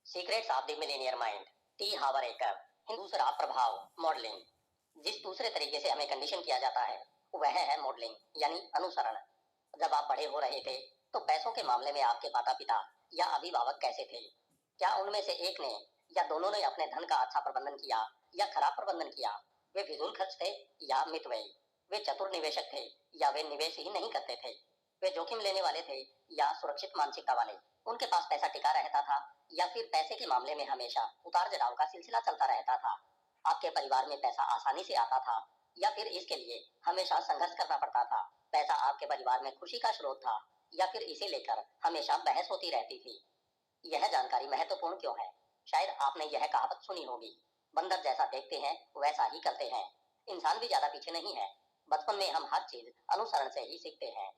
Secrets of the millionaire mind, T Harv Eker. दूसरा प्रभाव modelling. जिस दूसरे तरीके से हमें कंडीशन किया जाता है वह है मॉडलिंग यानी अनुसरण। जब आप बड़े हो रहे थे तो पैसों के मामले में आपके माता पिता या अभिभावक कैसे थे? क्या उनमें से एक ने या दोनों ने अपने धन का अच्छा प्रबंधन किया या खराब प्रबंधन किया? वे फिजूल खर्च थे या मितव्ययी? वे चतुर निवेशक थे या वे निवेश ही नहीं करते थे? वे जोखिम लेने वाले थे या सुरक्षित मानसिकता वाले? उनके पास पैसा टिका रहता था या फिर पैसे के मामले में हमेशा उतार चढ़ाव का सिलसिला चलता रहता था? आपके परिवार में पैसा आसानी से आता था या फिर इसके लिए हमेशा संघर्ष करना पड़ता था? पैसा आपके परिवार में खुशी का स्रोत था या फिर इसे लेकर हमेशा बहस होती रहती थी? यह जानकारी महत्वपूर्ण क्यों है? शायद आपने यह कहावत सुनी होगी, बंदर जैसा देखते हैं वैसा ही करते हैं। इंसान भी ज्यादा पीछे नहीं है। बचपन में हम हर चीज अनुसरण से ही सीखते हैं।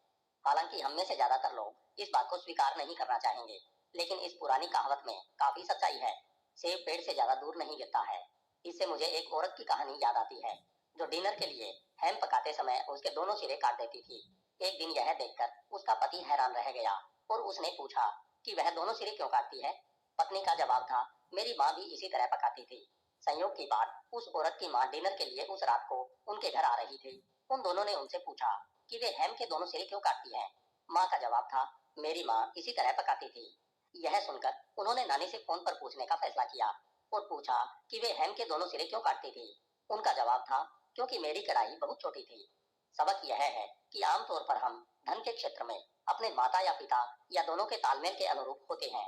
हालांकि हम में से ज्यादातर लोग इस बात को स्वीकार नहीं करना चाहेंगे, लेकिन इस पुरानी कहावत में काफी सच्चाई है। सेब पेड़ से ज्यादा दूर नहीं गिरता है। इससे मुझे एक औरत की कहानी याद आती है जो डिनर के लिए हैम पकाते समय उसके दोनों सिरे काट देती थी। एक दिन यह देखकर उसका पति हैरान रह गया और उसने पूछा कि वह दोनों सिरे क्यों काटती है। पत्नी का जवाब था, मेरी माँ भी इसी तरह पकाती थी। संयोग की बात, उस औरत की माँ डिनर के लिए उस रात को उनके घर आ रही थी। उन दोनों ने उनसे पूछा कि वे हैम के दोनों सिरे क्यों काटती हैं। माँ का जवाब था, मेरी माँ इसी तरह पकाती थी। यह सुनकर उन्होंने नानी से फोन पर पूछने का फैसला किया और पूछा कि वे हैम के दोनों सिरे क्यों काटती थी। उनका जवाब था, क्योंकि मेरी कढ़ाई बहुत छोटी थी। सबक यह है कि आमतौर पर हम धन के क्षेत्र में अपने माता या पिता या दोनों के तालमेल के अनुरूप होते हैं।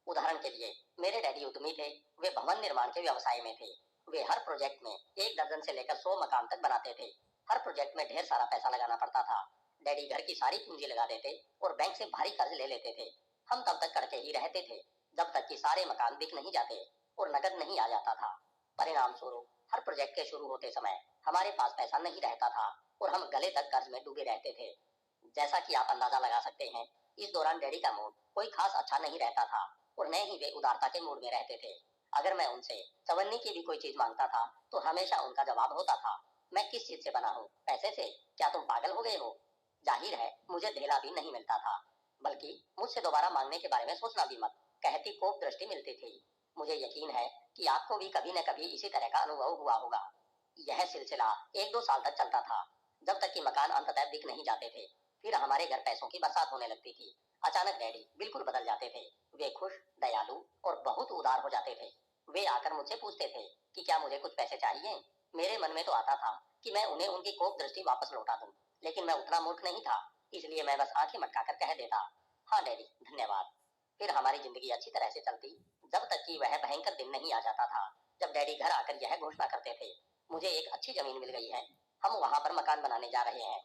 उदाहरण के लिए मेरे डैडी उद्यमी थे। वे भवन निर्माण के व्यवसाय में थे। वे हर प्रोजेक्ट में 1 दर्जन से लेकर 100 मकान तक बनाते थे। हर प्रोजेक्ट में ढेर सारा पैसा लगाना पड़ता था। डैडी घर की सारी पूंजी लगा देते और बैंक से भारी कर्ज ले लेते थे। हम तब तक करके ही रहते थे जब तक कि सारे मकान बिक नहीं जाते और नकद नहीं आ जाता था। परिणाम स्वरूप हर प्रोजेक्ट के शुरू होते समय हमारे पास पैसा नहीं रहता था और हम गले तक कर्ज में डूबे रहते थे। जैसा कि आप अंदाजा लगा सकते हैं, इस दौरान डैडी का मूड कोई खास अच्छा नहीं रहता था और न ही वे उदारता के मूड में रहते थे। अगर मैं उनसे चवन्नी की भी कोई चीज मांगता था तो हमेशा उनका जवाब होता था, मैं किस चीज से बना हूँ? पैसे से? क्या तुम पागल हो गए हो? जाहिर है मुझे धेला भी नहीं मिलता था, बल्कि मुझसे दोबारा मांगने के बारे में सोचना भी मत कहती कोप दृष्टि मिलती थी। मुझे यकीन है कि आपको भी कभी न कभी इसी तरह का अनुभव हुआ होगा। यह सिलसिला 1-2 साल तक चलता था, जब तक कि मकान अंततः बिक नहीं जाते थे। फिर हमारे घर पैसों की बरसात होने लगती थी। अचानक डैडी बिल्कुल बदल जाते थे। वे खुश, दयालु और बहुत उदार हो जाते थे। वे आकर मुझसे पूछते थे कि क्या मुझे कुछ पैसे चाहिए। मेरे मन में तो आता था कि मैं उन्हें उनकी कोप दृष्टि वापस लौटा दूं, लेकिन मैं उतना मूर्ख नहीं था, इसलिए मैं बस आंखें मटकाकर कह देता, हाँ डैडी धन्यवाद। फिर हमारी जिंदगी अच्छी तरह से चलती, जब तक कि वह भयंकर दिन नहीं आ जाता था जब डैडी घर आकर यह घोषणा करते थे, मुझे एक अच्छी जमीन मिल गई है, हम वहां पर मकान बनाने जा रहे हैं।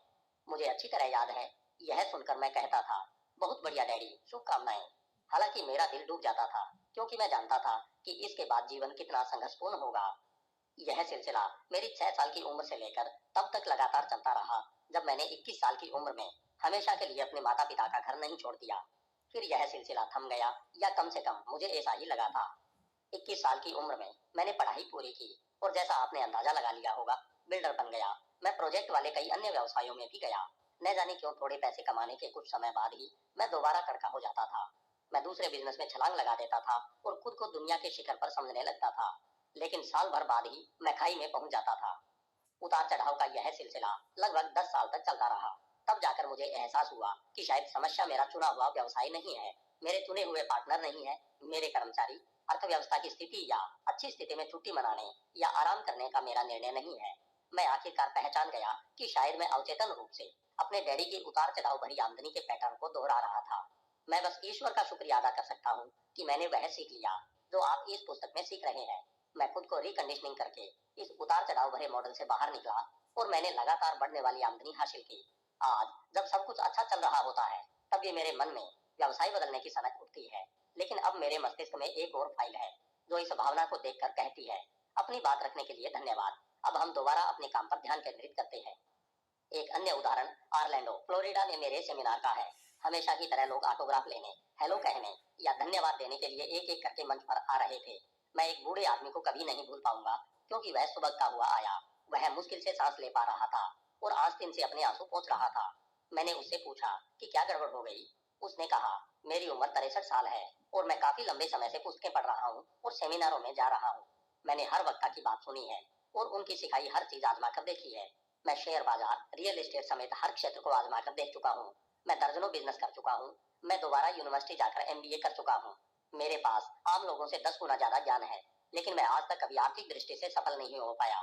मुझे अच्छी तरह याद है, यह सुनकर मैं कहता था, बहुत बढ़िया डैडी, शुभकामनाएं। हालांकि मेरा दिल डूब जाता था, क्योंकि मैं जानता था कि इसके बाद जीवन कितना संघर्षपूर्ण होगा। यह सिलसिला मेरी 6 साल की उम्र से लेकर तब तक लगातार चलता रहा जब मैंने 21 साल की उम्र में हमेशा के लिए अपने माता पिता का घर नहीं छोड़ दिया। फिर यह सिलसिला थम गया, या कम से कम मुझे ऐसा ही लगा था। 21 साल की उम्र में मैंने पढ़ाई पूरी की और जैसा आपने अंदाजा लगा लिया होगा, बिल्डर बन गया। मैं प्रोजेक्ट वाले कई अन्य व्यवसायों में भी गया। न जाने क्यों थोड़े पैसे कमाने के कुछ समय बाद ही मैं दोबारा कड़का हो जाता था। मैं दूसरे बिजनेस में छलांग लगा देता था और खुद को दुनिया के शिखर पर समझने लगता था, लेकिन साल भर बाद ही मैं खाई में पहुंच जाता था। उतार चढ़ाव का यह सिलसिला लगभग 10 साल तक चलता रहा। तब जाकर मुझे एहसास हुआ कि शायद समस्या मेरा चुना हुआ व्यवसाय नहीं है, मेरे चुने हुए पार्टनर नहीं है, मेरे कर्मचारी, अर्थव्यवस्था की स्थिति या अच्छी स्थिति में छुट्टी मनाने या आराम करने का मेरा निर्णय नहीं है। मैं आखिरकार पहचान गया कि शायद मैं अवचेतन रूप से अपने डैडी की उतार चढ़ाव भरी आमदनी के पैटर्न को दोहरा रहा था। मैं बस ईश्वर का शुक्रिया अदा कर सकता हूँ कि मैंने वह सीख लिया जो आप इस पुस्तक में सीख रहे हैं। मैं खुद को रिकंडीशनिंग करके इस उतार चढ़ाव भरे मॉडल से बाहर निकला और मैंने लगातार बढ़ने वाली आमदनी हासिल की। आज जब सब कुछ अच्छा चल रहा होता है, तब ये मेरे मन में व्यवसाय बदलने की सनक उठती है। लेकिन अब मेरे मस्तिष्क में एक और फाइल है जो इस भावना को देखकर कहती है, अपनी बात रखने के लिए धन्यवाद, अब हम दोबारा अपने काम पर ध्यान केंद्रित करते हैं। एक अन्य उदाहरण ऑरलैंडो, फ्लोरिडा में मेरे सेमिनार का है। हमेशा की तरह लोग ऑटोग्राफ लेने, हेलो कहने या धन्यवाद देने के लिए एक एक करके मंच पर आ रहे थे। मैं एक बूढ़े आदमी को कभी नहीं भूल पाऊंगा, क्योंकि वह सुबह हुआ आया। वह मुश्किल से सांस ले पा रहा था और आस्तीन से अपने आंसू पोंछ रहा था। मैंने उससे पूछा कि क्या गड़बड़ हो गई। उसने कहा, मेरी उम्र 63 साल है और मैं काफी लंबे समय से पुस्तकें पढ़ रहा हूँ और सेमिनारों में जा रहा हूँ। मैंने हर वक्ता की बात सुनी है और उनकी सिखाई हर चीज आजमा कर देखी है। मैं शेयर बाजार, रियल एस्टेट समेत हर क्षेत्र को आजमा कर देख चुका हूँ। मैं दर्जनों बिजनेस कर चुका हूँ। मैं दोबारा यूनिवर्सिटी जाकर एमबीए कर चुका हूँ। मेरे पास आम लोगों से 10 गुना ज्यादा ज्ञान है, लेकिन मैं आज तक कभी आर्थिक दृष्टि से सफल नहीं हो पाया।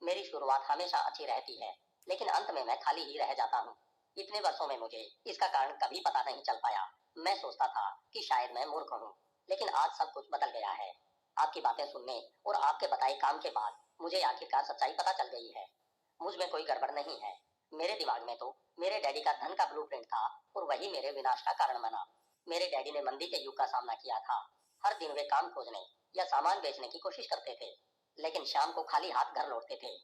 मेरी शुरुआत हमेशा अच्छी रहती है, लेकिन अंत में मैं खाली ही रह जाता हूँ। इतने वर्षों में मुझे इसका कारण कभी पता नहीं चल पाया। मैं सोचता था कि शायद मैं मूर्ख हूँ, लेकिन आज सब कुछ बदल गया है। आपकी बातें सुनने और आपके बताए काम के बाद मुझे आखिरकार सच्चाई पता चल गई है। मुझ में कोई गड़बड़ नहीं है। मेरे दिमाग में तो मेरे डैडी का धन का ब्लूप्रिंट था और वही मेरे विनाश का कारण बना। मेरे डैडी ने मंदी के युग का सामना किया था। हर दिन वे काम खोजने या सामान बेचने की कोशिश करते थे, लेकिन शाम को खाली हाथ घर लौटते थे।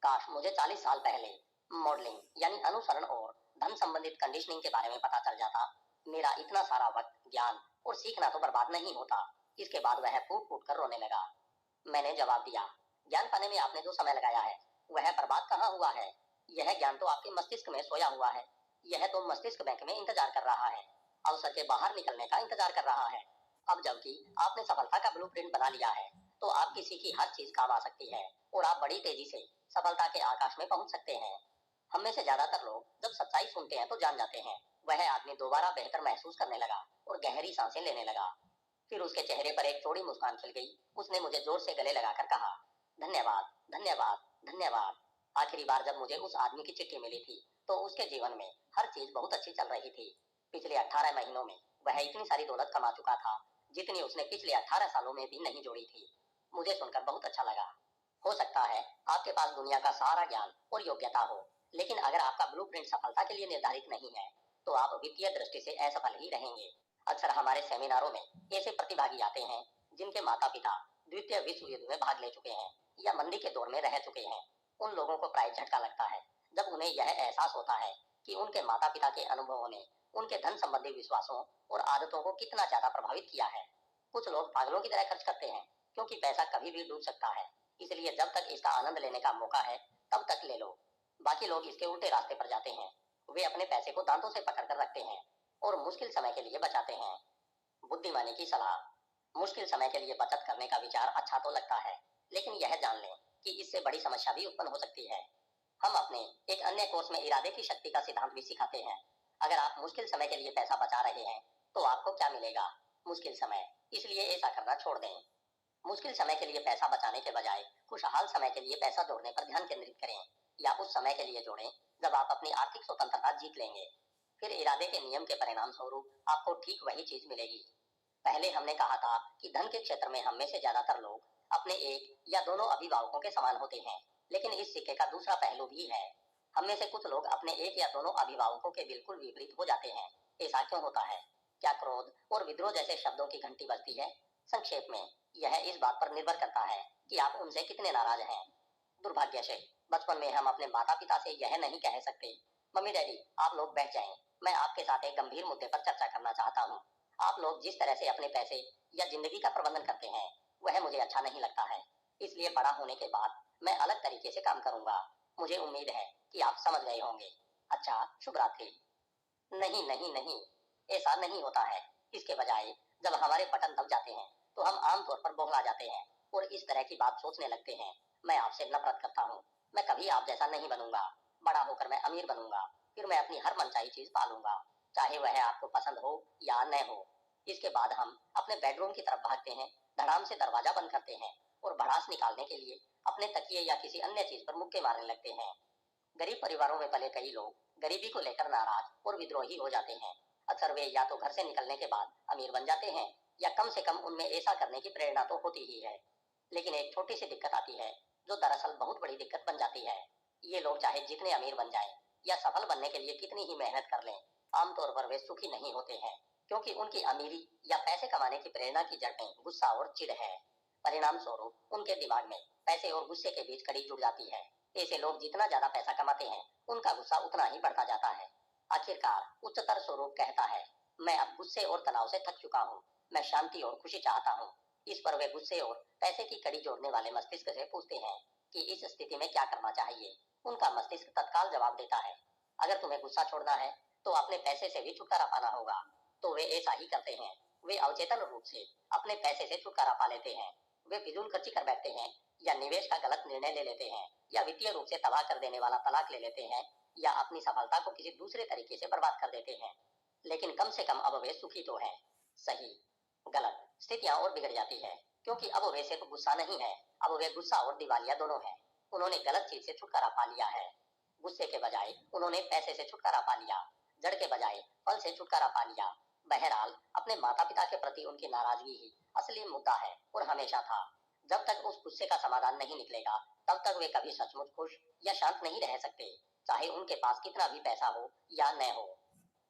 काश मुझे 40 साल पहले मॉडलिंग यानी अनुसरण और धन संबंधित कंडीशनिंग के बारे में पता चल जाता। मेरा इतना सारा वक्त, ज्ञान और सीखना तो बर्बाद नहीं होता। इसके बाद वह फूट फूट कर रोने लगा। मैंने जवाब दिया, ज्ञान पाने में आपने जो समय लगाया है वह बर्बाद कहाँ हुआ है। यह ज्ञान तो आपके मस्तिष्क में सोया हुआ है। यह तो मस्तिष्क बैंक में इंतजार कर रहा है, अवसर के बाहर निकलने का इंतजार कर रहा है। अब जबकि आपने सफलता का ब्लूप्रिंट बना लिया है, तो आपकी सीखी हर चीज काम आ सकती है और आप बड़ी तेजी से सफलता के आकाश में पहुंच सकते हैं। हम में से ज्यादातर लोग जब सच्चाई सुनते हैं तो जान जाते हैं। वह आदमी दोबारा बेहतर महसूस करने लगा और गहरी सांसें लेने लगा। फिर उसके चेहरे पर एक चौड़ी मुस्कान खिल गई। उसने मुझे जोर से गले लगाकर कहा, धन्यवाद, धन्यवाद, धन्यवाद। आखिरी बार जब मुझे उस आदमी की चिट्ठी मिली थी तो उसके जीवन में हर चीज बहुत अच्छी चल रही थी। पिछले 18 महीनों में वह इतनी सारी दौलत कमा चुका था जितनी उसने पिछले 18 सालों में भी नहीं जोड़ी थी। मुझे सुनकर बहुत अच्छा लगा। हो सकता है आपके पास दुनिया का सारा ज्ञान और योग्यता हो, लेकिन अगर आपका ब्लूप्रिंट सफलता के लिए निर्धारित नहीं है तो आप वित्तीय दृष्टि से असफल ही रहेंगे। अक्सर हमारे सेमिनारों में ऐसे प्रतिभागी आते हैं जिनके माता पिता द्वितीय विश्व युद्ध में भाग ले चुके हैं या मंदी के दौर में रह चुके हैं। उन लोगों को प्राय झटका लगता है जब उन्हें यह एहसास होता है कि उनके माता पिता के अनुभवों ने उनके धन संबंधी विश्वासों और आदतों को कितना ज्यादा प्रभावित किया है। कुछ लोग पागलों की तरह खर्च करते हैं क्योंकि पैसा कभी भी डूब सकता है, इसलिए जब तक इसका आनंद लेने का मौका है तब तक ले लो। बाकी लोग इसके उल्टे रास्ते पर जाते हैं। वे अपने पैसे को दांतों से पकड़ कर रखते हैं और मुश्किल समय के लिए बचाते हैं। बुद्धिमानी की सलाह। मुश्किल समय के लिए बचत करने का विचार अच्छा तो लगता है, लेकिन यह जान लें कि इससे बड़ी समस्या भी उत्पन्न हो सकती है। हम अपने एक अन्य कोर्स में इरादे की शक्ति का सिद्धांत भी सिखाते हैं। अगर आप मुश्किल समय के लिए पैसा बचा रहे हैं तो आपको क्या मिलेगा? मुश्किल समय। इसलिए ऐसा करना छोड़ दें। मुश्किल समय के लिए पैसा बचाने के बजाय खुशहाल समय के लिए पैसा जोड़ने पर ध्यान केंद्रित करें, या उस समय के लिए जोड़ें जब आप अपनी आर्थिक स्वतंत्रता जीत लेंगे। फिर इरादे के नियम के परिणाम स्वरूप आपको ठीक वही चीज मिलेगी। पहले हमने कहा था कि धन के क्षेत्र में हम में से ज्यादातर लोग अपने एक या दोनों अभिभावकों के समान होते हैं, लेकिन इस सिक्के का दूसरा पहलू भी है। हम में से कुछ लोग अपने एक या दोनों अभिभावकों के बिल्कुल विपरीत हो जाते हैं। ऐसा क्यों होता है? क्या क्रोध और विद्रोह जैसे शब्दों की घंटी बजती है? संक्षेप में, यह इस बात पर निर्भर करता है कि आप उनसे कितने नाराज हैं। दुर्भाग्य से बचपन में हम अपने माता पिता से यह नहीं कह सकते, मम्मी डैडी आप लोग बैठ जाएं, मैं आपके साथ एक गंभीर मुद्दे पर चर्चा करना चाहता हूँ। आप लोग जिस तरह से अपने पैसे या जिंदगी का प्रबंधन करते हैं वह मुझे अच्छा नहीं लगता है। इसलिए बड़ा होने के बाद मैं अलग तरीके से काम करूंगा। मुझे उम्मीद है कि आप समझ गए होंगे। अच्छा, शुभ रात्रि। नहीं नहीं नहीं, ऐसा नहीं होता है। इसके बजाय जब हमारे बटन दब जाते हैं तो हम आमतौर पर बौखला जाते हैं और इस तरह की बात सोचने लगते हैं, मैं आपसे नफरत करता हूँ, मैं कभी आप जैसा नहीं बनूंगा, बड़ा होकर मैं अमीर बनूंगा, फिर मैं अपनी हर मनचाही चीज पालूंगा, चाहे वह आपको पसंद हो या न हो। इसके बाद हम अपने बेडरूम की तरफ भागते हैं, धड़ाम से दरवाजा बंद करते हैं और भड़ास निकालने के लिए अपने तकिए या किसी अन्य चीज पर मुक्के मारने लगते हैं। गरीब परिवारों में पले कई लोग गरीबी को लेकर नाराज और विद्रोही हो जाते हैं। अक्सर वे या तो घर से निकलने के बाद अमीर बन जाते हैं या कम से कम उनमें ऐसा करने की प्रेरणा तो होती ही है। लेकिन एक छोटी सी दिक्कत आती है जो दरअसल बहुत बड़ी दिक्कत बन जाती है। ये लोग चाहे जितने अमीर बन जाएं या सफल बनने के लिए कितनी ही मेहनत कर लें, आमतौर पर वे सुखी नहीं होते हैं, क्योंकि उनकी अमीरी या पैसे कमाने की प्रेरणा की जड़ में गुस्सा और चिढ़ है। परिणाम स्वरूप उनके दिमाग में पैसे और गुस्से के बीच कड़ी जुड़ जाती है। ऐसे लोग जितना ज्यादा पैसा कमाते हैं उनका गुस्सा उतना ही बढ़ता जाता है। आखिरकार उच्चतर स्वरूप कहता है, मैं अब गुस्से और तनाव से थक चुका हूँ, मैं शांति और खुशी चाहता हूँ। इस पर वे गुस्से और पैसे की कड़ी जोड़ने वाले मस्तिष्क से पूछते हैं कि इस स्थिति में क्या करना चाहिए। उनका मस्तिष्क तत्काल जवाब देता है, अगर तुम्हें गुस्सा छोड़ना है तो अपने पैसे से भी छुटकारा पाना होगा, तो वे ऐसा ही करते हैं। वे अवचेतन रूप से अपने पैसे से छुटकारा पा लेते हैं। वे फिजूल खर्ची कर बैठते हैं, या निवेश का गलत निर्णय ले लेते हैं, या वित्तीय रूप से तबाह कर देने वाला तलाक ले लेते हैं, या अपनी सफलता को किसी दूसरे तरीके से बर्बाद कर देते हैं। लेकिन कम से कम अब वे सुखी तो हैं। सही गलत स्थितियां और बिगड़ जाती है, क्योंकि अब वे सिर्फ गुस्सा नहीं है, अब वे गुस्सा और दिवालिया दोनों हैं। उन्होंने गलत चीज से छुटकारा पा लिया है। गुस्से के बजाय उन्होंने पैसे से छुटकारा पा लिया, जड़ के बजाय फल से छुटकारा पा लिया। बहरहाल अपने माता पिता के प्रति उनकी नाराजगी ही असली मुद्दा है और हमेशा था। जब तक उस गुस्से का समाधान नहीं निकलेगा, तब तक वे कभी सचमुच खुश या शांत नहीं रह सकते, चाहे उनके पास कितना भी पैसा हो या न हो।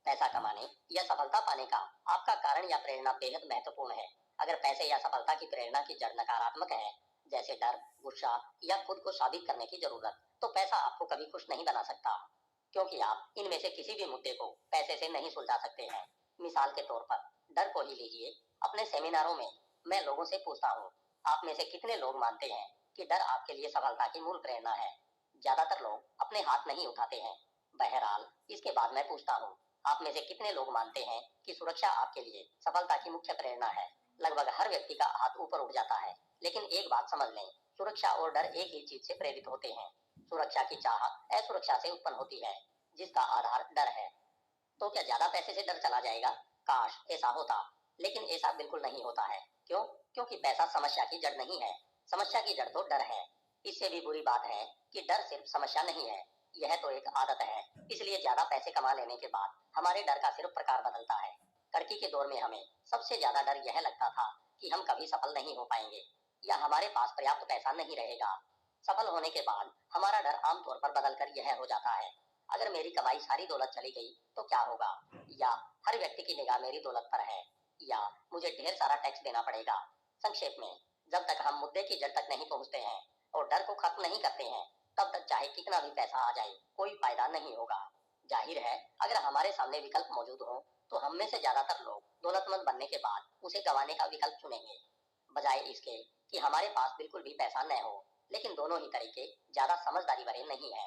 पैसा कमाने या सफलता पाने का आपका कारण या प्रेरणा बेहद महत्वपूर्ण है। अगर पैसे या सफलता की प्रेरणा की जड़ नकारात्मक है, जैसे डर, गुस्सा या खुद को साबित करने की जरूरत, तो पैसा आपको कभी खुश नहीं बना सकता, क्योंकि आप इनमें से किसी भी मुद्दे को पैसे से नहीं सुलझा सकते हैं। मिसाल के तौर पर डर को ही लीजिए। अपने सेमिनारों में मैं लोगों से पूछता हूँ, आप में से कितने लोग मानते हैं कि डर आपके लिए सफलता की मूल प्रेरणा है? ज्यादातर लोग अपने हाथ नहीं उठाते हैं। बहरहाल इसके बाद मैं पूछता हूँ, आप में से कितने लोग मानते हैं कि सुरक्षा आपके लिए सफलता की मुख्य प्रेरणा है? लगभग हर व्यक्ति का हाथ ऊपर उठ जाता है। लेकिन एक बात समझ लें, सुरक्षा और डर एक ही चीज से प्रेरित होते हैं। सुरक्षा की चाह असुरक्षा से उत्पन्न होती है, जिसका आधार डर है। तो क्या ज्यादा पैसे से डर चला जाएगा? काश ऐसा होता, लेकिन ऐसा बिल्कुल नहीं होता है। क्यों? क्योंकि पैसा समस्या की जड़ नहीं है, समस्या की जड़ तो डर है। इससे भी बुरी बात है कि डर सिर्फ समस्या नहीं है, यह तो एक आदत है। इसलिए ज्यादा पैसे कमा लेने के बाद हमारे डर का सिर्फ प्रकार बदलता है। कड़की के दौर में हमें सबसे ज्यादा डर यह लगता था कि हम कभी सफल नहीं हो पाएंगे, या हमारे पास पर्याप्त पैसा नहीं रहेगा। सफल होने के बाद हमारा डर आमतौर पर बदलकर यह हो जाता है, अगर मेरी कमाई सारी दौलत चली गई तो क्या होगा, या हर व्यक्ति की निगाह मेरी दौलत पर है, या मुझे ढेर सारा टैक्स देना पड़ेगा। संक्षेप में, जब तक हम मुद्दे की जड़ तक नहीं पहुंचते हैं और डर को खत्म नहीं करते हैं, तब तक चाहे कितना भी पैसा आ जाए कोई फायदा नहीं होगा। जाहिर है, अगर हमारे सामने विकल्प मौजूद हो तो हम में से ज्यादातर लोग दौलतमंद बनने के बाद उसे गंवाने का विकल्प चुनेंगे, बजाय इसके कि हमारे पास बिल्कुल भी पैसा न हो। लेकिन दोनों ही तरीके ज्यादा समझदारी भरे नहीं है।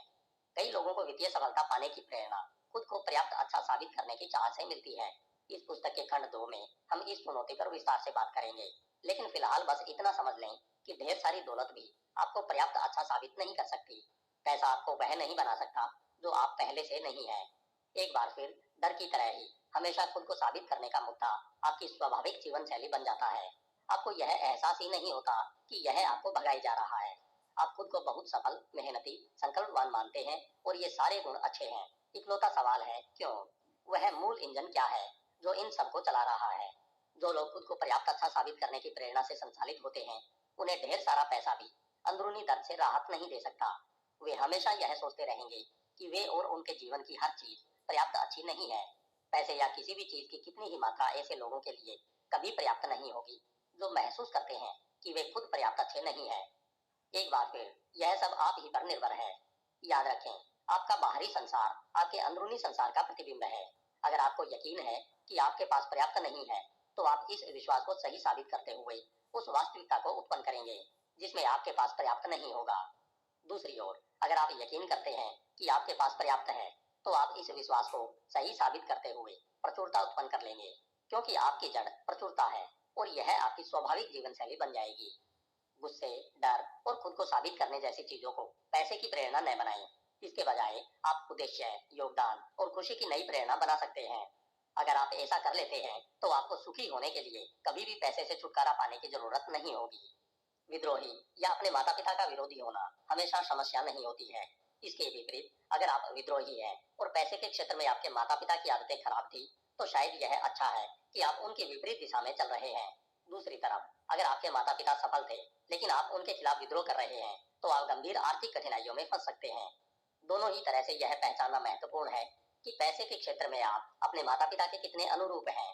कई लोगों को वित्तीय सफलता पाने की प्रेरणा खुद को पर्याप्त अच्छा साबित करने की चाह से मिलती है। इस पुस्तक के खंड 2 में हम इस चुनौती पर विस्तार से बात करेंगे। लेकिन फिलहाल बस इतना समझ लें कि ढेर सारी दौलत भी आपको पर्याप्त अच्छा साबित नहीं कर सकती। पैसा आपको वह नहीं बना सकता जो आप पहले से नहीं है। एक बार फिर डर की तरह ही हमेशा खुद को साबित करने का मुद्दा आपकी स्वाभाविक जीवन शैली बन जाता है। आपको यह एहसास ही नहीं होता कि यह आपको भगाई जा रहा है। आप खुद को बहुत सफल, मेहनती, संकल्पवान मानते हैं और ये सारे गुण अच्छे हैं। इकलौता सवाल है क्यों? वह मूल इंजन क्या है जो इन सबको चला रहा है? जो लोग खुद को पर्याप्त अच्छा साबित करने की प्रेरणा से संचालित होते हैं, उन्हें ढेर सारा पैसा भी अंदरूनी दर्द से राहत नहीं दे सकता। वे हमेशा यह सोचते रहेंगे कि वे और उनके जीवन की हर चीज पर्याप्त अच्छी नहीं है। पैसे या किसी भी चीज की कितनी ही मात्रा ऐसे लोगों के लिए कभी पर्याप्त नहीं होगी जो महसूस करते हैं कि वे खुद पर्याप्त अच्छे नहीं है। एक बार फिर यह सब आप ही पर निर्भर है। याद रखें, आपका बाहरी संसार आपके अंदरूनी संसार का प्रतिबिंब है। अगर आपको यकीन है कि आपके पास पर्याप्त नहीं है, तो आप इस विश्वास को सही साबित करते हुए उस वास्तविकता को उत्पन्न करेंगे जिसमें आपके पास पर्याप्त नहीं होगा। दूसरी ओर, अगर आप यकीन करते हैं कि आपके पास पर्याप्त है, तो आप इस विश्वास को सही साबित करते हुए प्रचुरता उत्पन्न कर लेंगे, क्योंकि आपकी जड़ प्रचुरता है और यह आपकी स्वाभाविक जीवन शैली बन जाएगी। गुस्से, डर और खुद को साबित करने जैसी चीजों को पैसे की प्रेरणा न बनाएं। इसके बजाय आप उद्देश्य, योगदान और खुशी की नई प्रेरणा बना सकते हैं। अगर आप ऐसा कर लेते हैं, तो आपको सुखी होने के लिए कभी भी पैसे से छुटकारा पाने की जरूरत नहीं होगी। विद्रोही या अपने माता पिता का विरोधी होना हमेशा समस्या नहीं होती है। इसके विपरीत, अगर आप विद्रोही हैं और पैसे के क्षेत्र में आपके माता पिता की आदतें खराब थी, तो शायद यह अच्छा है कि आप उनकी विपरीत दिशा में चल रहे हैं। दूसरी तरफ, अगर आपके माता पिता सफल थे लेकिन आप उनके खिलाफ विद्रोह कर रहे हैं, तो आप गंभीर आर्थिक कठिनाइयों में फंस सकते हैं। दोनों ही तरह से यह पहचानना महत्वपूर्ण है कि पैसे के क्षेत्र में आप अपने माता पिता के कितने अनुरूप हैं।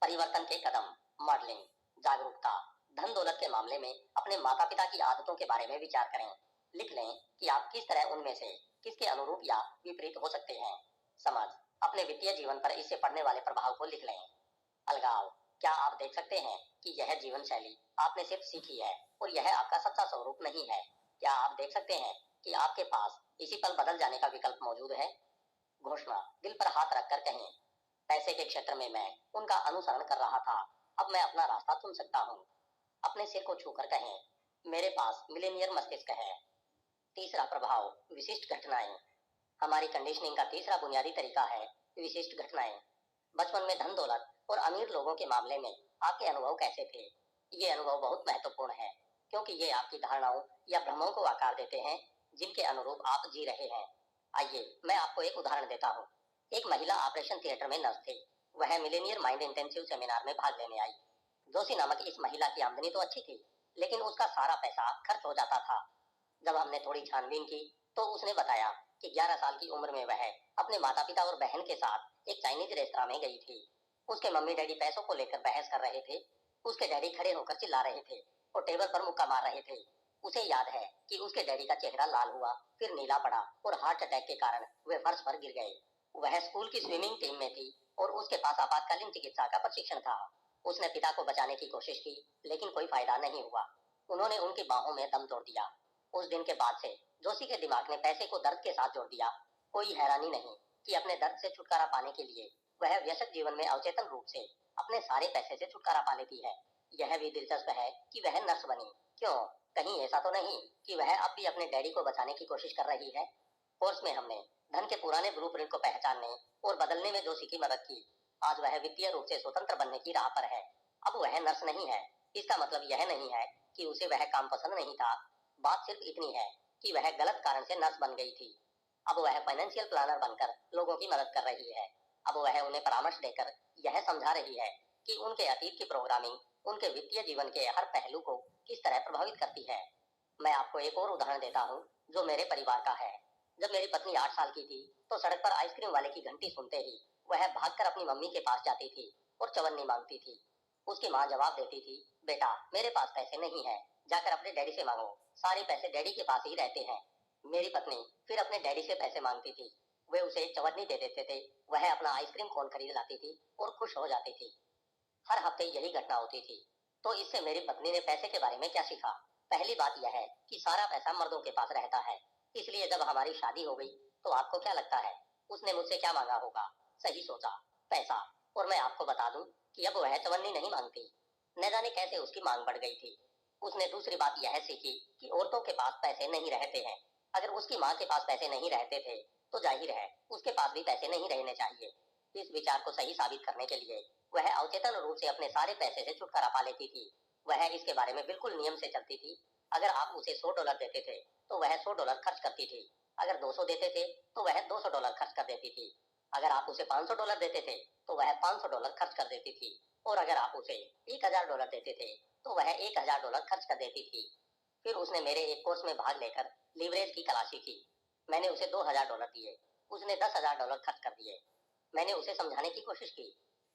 परिवर्तन के कदम, मॉडलिंग, जागरूकता। धन दौलत के मामले में अपने माता पिता की आदतों के बारे में विचार करें। लिख लें कि आप किस तरह उनमें से किसके अनुरूप या विपरीत हो सकते हैं। समझ, अपने वित्तीय जीवन पर इससे पड़ने वाले प्रभाव को लिख लें। अलगाव, क्या आप देख सकते हैं कि यह जीवन शैली आपने सिर्फ सीखी है और यह आपका सच्चा स्वरूप नहीं है? क्या आप देख सकते हैं कि आपके पास इसी पल बदल जाने का विकल्प मौजूद है? घोषणा दिल पर हाथ रखकर कहें, पैसे के क्षेत्र में मैं उनका अनुसरण कर रहा था, अब मैं अपना रास्ता चुन सकता हूँ। अपने सिर को छूकर कहें, मेरे पास मिलेनियर मस्तिष्क है। तीसरा प्रभाव, विशिष्ट घटनाएं। हमारी कंडीशनिंग का तीसरा बुनियादी तरीका है विशिष्ट घटनाएं। बचपन में धन दौलत और अमीर लोगों के मामले में आपके अनुभव कैसे थे? ये अनुभव बहुत महत्वपूर्ण है, क्योंकि ये आपकी धारणाओं या भ्रमों को आकार देते हैं जिनके अनुरूप आप जी रहे हैं। आइए मैं आपको एक उदाहरण देता हूँ। एक महिला ऑपरेशन थिएटर में नर्स थी। वह मिलेनियर माइंड इंटेंसिव सेमिनार में भाग लेने आई। जोशी नामक इस महिला की आमदनी तो अच्छी थी, लेकिन उसका सारा पैसा खर्च हो जाता था। जब हमने थोड़ी छानबीन की तो उसने बताया कि 11 साल की उम्र में वह अपने माता पिता और बहन के साथ एक चाइनीज रेस्तरां में गई थी। उसके मम्मी डैडी पैसों को लेकर बहस कर रहे थे। उसके डैडी खड़े होकर चिल्ला रहे थे और टेबल पर मुक्का मार रहे थे। उसे याद है कि उसके डैडी का चेहरा लाल हुआ, फिर नीला पड़ा और हार्ट अटैक के कारण वे फर्श पर गिर गए। वह स्कूल की स्विमिंग टीम में थी और उसके पास आपातकालीन चिकित्सा का प्रशिक्षण था। उसने पिता को बचाने की कोशिश की, लेकिन कोई फायदा नहीं हुआ। उन्होंने उनकी बाहों में दम तोड़ दिया। उस दिन के बाद से जोशी के दिमाग ने पैसे को दर्द के साथ जोड़ दिया। कोई हैरानी नहीं कि अपने दर्द से छुटकारा पाने के लिए वह व्यसक जीवन में अवचेतन रूप से अपने सारे पैसे से छुटकारा पा लेती है। यह भी दिलचस्प है कि वह नर्स बनी। क्यों? कहीं ऐसा तो नहीं कि वह अब भी अपने डैडी को बचाने की कोशिश कर रही है? कोर्स में हमने धन के पुराने ब्लूप्रिंट को पहचानने और बदलने में जोशी की मदद की। आज वह वित्तीय रूप से स्वतंत्र बनने की राह पर है। अब वह नर्स नहीं है। इसका मतलब यह नहीं है कि उसे वह काम पसंद नहीं था। बात सिर्फ इतनी है कि वह गलत कारण से नर्स बन गई थी। अब वह फाइनेंशियल प्लानर बनकर लोगों की मदद कर रही है। अब वह उन्हें परामर्श देकर यह समझा रही है कि उनके अतीत की प्रोग्रामिंग उनके वित्तीय जीवन के हर पहलू को किस तरह प्रभावित करती है। मैं आपको एक और उदाहरण देता हूँ जो मेरे परिवार का है। जब मेरी पत्नी 8 साल की थी तो सड़क पर आइसक्रीम वाले की घंटी सुनते ही वह भागकर अपनी मम्मी के पास जाती थी और चवन्नी मांगती थी। उसकी माँ जवाब देती थी, बेटा मेरे पास पैसे नहीं है, जाकर अपने डैडी से मांगो, सारे पैसे डैडी के पास ही रहते हैं। मेरी पत्नी फिर अपने डैडी से पैसे मांगती थी। वे उसे चवन्नी दे देते थे। वह अपना आइसक्रीम कोन खरीद लाती थी और खुश हो जाती थी। हर हफ्ते यही घटना होती थी। तो इससे मेरी पत्नी ने पैसे के बारे में क्या सीखा? पहली बात यह है कि सारा पैसा मर्दों के पास रहता है। इसलिए जब हमारी शादी हो गई तो आपको क्या लगता है उसने मुझसे क्या मांगा होगा? सही सोचा, पैसा। और मैं आपको बता दूं कि अब वह चवन्नी नहीं मांगती। न जाने कैसे उसकी मांग बढ़ गई थी। उसने दूसरी बात यह सीखी कि औरतों के पास पैसे नहीं रहते हैं। अगर उसकी माँ के पास पैसे नहीं रहते थे तो जाहिर है उसके पास भी पैसे नहीं रहने चाहिए। इस विचार को सही साबित करने के लिए वह अवचेतन रूप से अपने सारे पैसे से छुटकारा पा लेती थी। वह इसके बारे में बिल्कुल नियम से चलती थी। अगर आप उसे $100 देते थे तो वह $100 खर्च करती थी। अगर 200 देते थे तो वह $200 खर्च कर देती थी। अगर आप उसे $500 देते थे तो वह $500 खर्च कर देती थी। और अगर आप उसे $1000 देते थे तो वह $1000 खर्च कर देती थी। फिर उसने मेरे एक कोर्स में भाग लेकर लीवरेज की तलाशी की। मैंने उसे $2000 दिए। उसने $10,000 खर्च कर दिए। मैंने उसे समझाने की कोशिश की,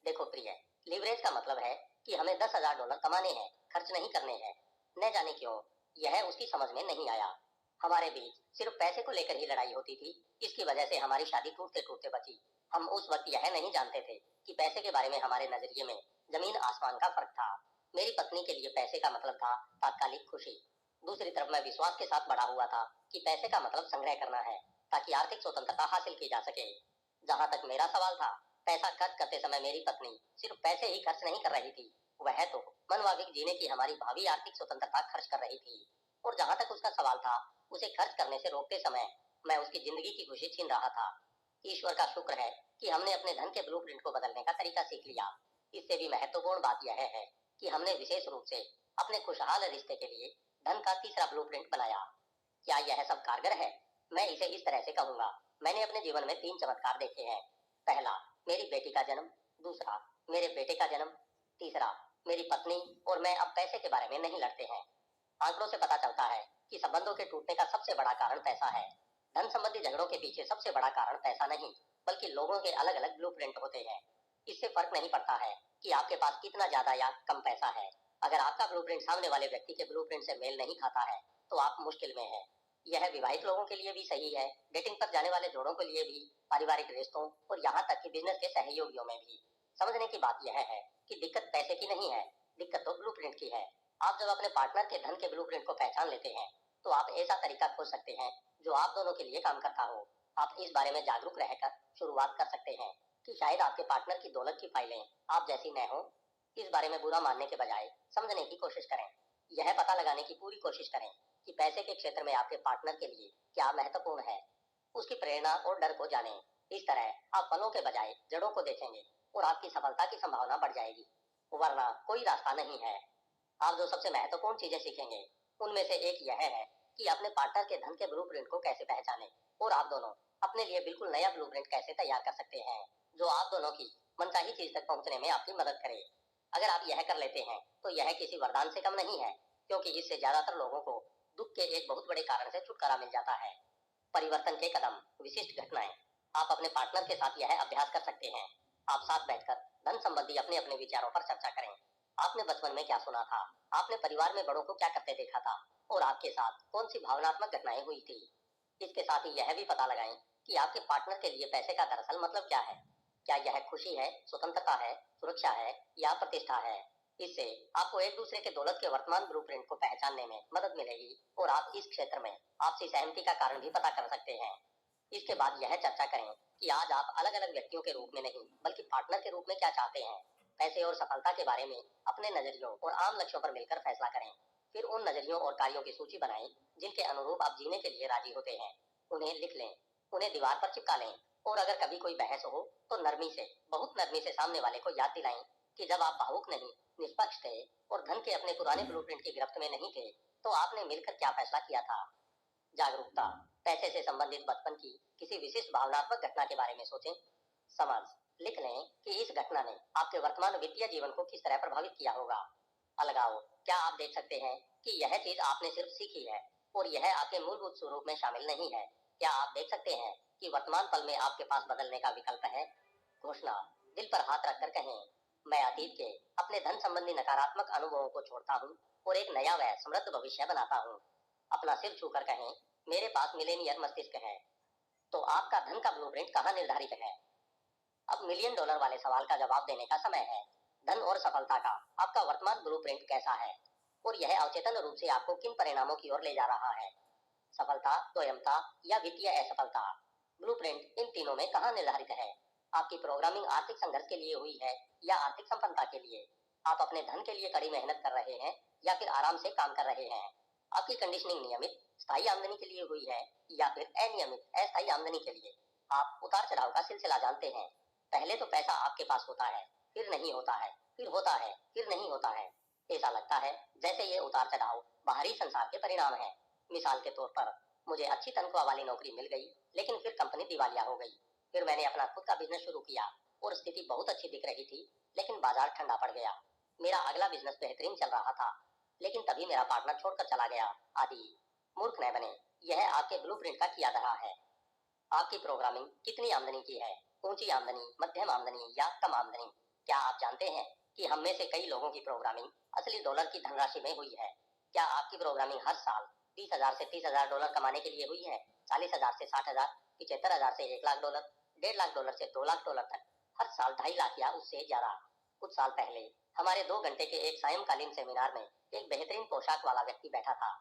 देखो प्रिय, लीवरेज का मतलब है कि हमें $10,000 कमाने हैं, खर्च नहीं करने हैं। न जाने क्यों यह उसकी समझ में नहीं आया। हमारे बीच सिर्फ पैसे को लेकर ही लड़ाई होती थी। इसकी वजह से हमारी शादी टूटते टूटते बची। हम उस वक्त यह नहीं जानते थे कि पैसे के बारे में हमारे नजरिए में जमीन आसमान का फर्क था। मेरी पत्नी के लिए पैसे का मतलब था तात्कालिक खुशी। दूसरी तरफ मैं विश्वास के साथ बड़ा हुआ था कि पैसे का मतलब संग्रह करना है ताकि आर्थिक स्वतंत्रता हासिल की जा सके। जहां तक मेरा सवाल था, पैसा खर्च करते समय मेरी पत्नी सिर्फ पैसे ही खर्च नहीं कर रही थी, वह तो मनवाविक जीने की हमारी भावी आर्थिक स्वतंत्रता खर्च कर रही थी। और जहां तक उसका सवाल था, उसे खर्च करने से रोकते समय मैं उसकी जिंदगी की खुशी छीन रहा था। ईश्वर का शुक्र है कि हमने अपने धन के ब्लूप्रिंट को बदलने का तरीका सीख लिया। इससे भी महत्वपूर्ण बात यह है कि हमने विशेष रूप से अपने खुशहाल रिश्ते के लिए धन का तीसरा ब्लूप्रिंट बनाया। क्या यह सब कारगर है? मैं इसे इस तरह से कहूंगा, मैंने अपने जीवन में 3 चमत्कार देखे हैं। पहला, मेरी बेटी का जन्म। दूसरा, मेरे बेटे का जन्म। तीसरा, मेरी पत्नी और मैं अब पैसे के बारे में नहीं लड़ते हैं। आंकड़ों से पता चलता है कि संबंधों के टूटने का सबसे बड़ा कारण पैसा है। धन संबंधी झगड़ों के पीछे सबसे बड़ा कारण पैसा नहीं, बल्कि लोगों के अलग अलग ब्लूप्रिंट होते हैं। इससे फर्क नहीं पड़ता है कि आपके पास कितना ज्यादा या कम पैसा है। अगर आपका ब्लूप्रिंट सामने वाले व्यक्ति के ब्लूप्रिंट से मेल नहीं खाता है तो आप मुश्किल में हैं। यह विवाहित लोगों के लिए भी सही है, डेटिंग पर जाने वाले जोड़ों के लिए भी, पारिवारिक रिश्तों और यहाँ तक कि बिजनेस के सहयोगियों में भी। समझने की बात यह है कि दिक्कत पैसे की नहीं है, दिक्कत तो ब्लूप्रिंट की है। आप जब अपने पार्टनर के धन के ब्लूप्रिंट को पहचान लेते हैं तो आप ऐसा तरीका खोज सकते हैं जो आप दोनों के लिए काम करता हो। आप इस बारे में जागरूक रहकर शुरुआत कर सकते हैं कि शायद आपके पार्टनर की दौलत की फाइलें आप जैसी न हो। इस बारे में बुरा मानने के बजाय समझने की कोशिश करें। यह पता लगाने की पूरी कोशिश करें कि पैसे के क्षेत्र में आपके पार्टनर के लिए क्या महत्वपूर्ण है। उसकी प्रेरणा और डर को जानें। इस तरह आप फलों के बजाय जड़ों को देखेंगे और आपकी सफलता की संभावना बढ़ जाएगी, वरना कोई रास्ता नहीं है। आप जो सबसे महत्वपूर्ण चीजें सीखेंगे उनमें से एक यह है कि अपने पार्टनर के धन के ब्लूप्रिंट को कैसे पहचानें और आप दोनों अपने लिए बिल्कुल नया ब्लूप्रिंट कैसे तैयार कर सकते हैं जो आप दोनों की मनचाही चीज तक पहुंचने में आपकी मदद करे। अगर आप यह कर लेते हैं तो यह किसी वरदान से कम नहीं है, क्योंकि इससे ज्यादातर लोगों को दुख के एक बहुत बड़े कारण से छुटकारा मिल जाता है। परिवर्तन के कदम, विशिष्ट घटनाएं। आप अपने पार्टनर के साथ यह अभ्यास कर सकते हैं। आप साथ बैठकर धन संबंधी अपने अपने विचारों पर चर्चा करें। आपने बचपन में क्या सुना था, आपने परिवार में बड़ों को क्या करते देखा था और आपके साथ कौन सी भावनात्मक घटनाएं हुई थी। इसके साथ ही यह भी पता लगाएं कि आपके पार्टनर के लिए पैसे का दरअसल मतलब क्या है। क्या यह खुशी है, स्वतंत्रता है, सुरक्षा है या प्रतिष्ठा है। इससे आपको एक दूसरे के दौलत के वर्तमान ब्लूप्रिंट को पहचानने में मदद मिलेगी और आप इस क्षेत्र में आपसी सहमति का कारण भी पता कर सकते हैं। इसके बाद यह चर्चा करें कि आज आप अलग अलग व्यक्तियों के रूप में नहीं बल्कि पार्टनर के रूप में क्या चाहते हैं। पैसे और सफलता के बारे में अपने नजरियों और आम लक्ष्यों पर मिलकर फैसला करें। फिर उन नजरियों और कार्यों की सूची बनाएं जिनके अनुरूप आप जीने के लिए राजी होते हैं। उन्हें लिख लें, उन्हें दीवार पर चिपका लें और अगर कभी कोई बहस हो तो नरमी से, बहुत नरमी से सामने वाले को याद दिलाएं कि जब आप भावुक नहीं, निष्पक्ष थे और धन के अपने पुराने ब्लूप्रिंट की गिरफ्त में नहीं थे तो आपने मिलकर क्या फैसला किया था। जागरूकता, पैसे से संबंधित बचपन की किसी विशिष्ट भावनात्मक घटना के बारे में सोचें। समझ, लिख लें कि इस घटना ने आपके वर्तमान वित्तीय जीवन को किस तरह प्रभावित किया होगा। अलगाव, क्या आप देख सकते हैं कि यह चीज आपने सिर्फ सीखी है और यह आपके मूलभूत स्वरूप में शामिल नहीं है। क्या आप देख सकते हैं कि वर्तमान पल में आपके पास बदलने का विकल्प है। घोषणा, दिल पर हाथ रखकर कहें, मैं अतीत के अपने धन संबंधी नकारात्मक अनुभवों को छोड़ता हूँ और एक नया व समृद्ध भविष्य बनाता हूँ। अपना सिर छूकर कहें, मेरे पास मिलेनियर मस्तिष्क है। तो आपका धन का ब्लूप्रिंट कहाँ निर्धारित है। अब मिलियन डॉलर वाले सवाल का जवाब देने का समय है। धन और सफलता का आपका वर्तमान ब्लूप्रिंट कैसा है और यह अवचेतन रूप से आपको किन परिणामों की ओर ले जा रहा है। सफलता, स्वयंता या वित्तीय असफलता। ब्लूप्रिंट इन तीनों में कहाँ निर्धारित है। आपकी प्रोग्रामिंग आर्थिक संघर्ष के लिए हुई है या आर्थिक संपन्नता के लिए। आप अपने धन के लिए कड़ी मेहनत कर रहे हैं या फिर आराम से काम कर रहे हैं। आपकी कंडीशनिंग नियमित स्थायी आमदनी के लिए हुई है या फिर अनियमित अस्थायी आमदनी के लिए। आप उतार चढ़ाव का सिलसिला जानते हैं। पहले तो पैसा आपके पास होता है, फिर नहीं होता है, फिर होता है, फिर नहीं होता है। ऐसा लगता है जैसे ये उतार चढ़ाव बाहरी संसार के परिणाम है। मिसाल के तौर पर, मुझे अच्छी तनख्वाह वाली नौकरी मिल गई लेकिन फिर कंपनी दिवालिया हो गई। फिर मैंने अपना खुद का बिजनेस शुरू किया और स्थिति बहुत अच्छी दिख रही थी, लेकिन बाजार ठंडा पड़ गया। मेरा अगला बिजनेस बेहतरीन चल रहा था, लेकिन तभी मेरा पार्टनर छोड़कर चला गया। आदि। मूर्ख न बने, यह आपके ब्लूप्रिंट का किया धरा है। आपकी प्रोग्रामिंग कितनी आमदनी की है, ऊंची आमदनी, मध्यम आमदनी या कम आमदनी। क्या आप जानते हैं कि हम में से कई लोगों की प्रोग्रामिंग असली डॉलर की धनराशि में हुई है। क्या आपकी प्रोग्रामिंग हर साल 20,000 से 30,000 डॉलर कमाने के लिए हुई है, 40,000 से 60,000, 75,000 से 1 लाख डॉलर, 1.5 लाख डॉलर से 2 लाख डॉलर तक, हर साल 2.5 लाख या उससे ज्यादा। कुछ साल पहले हमारे 2 घंटे के एक सायंकालीन सेमिनार में एक बेहतरीन पोशाक वाला व्यक्ति बैठा था।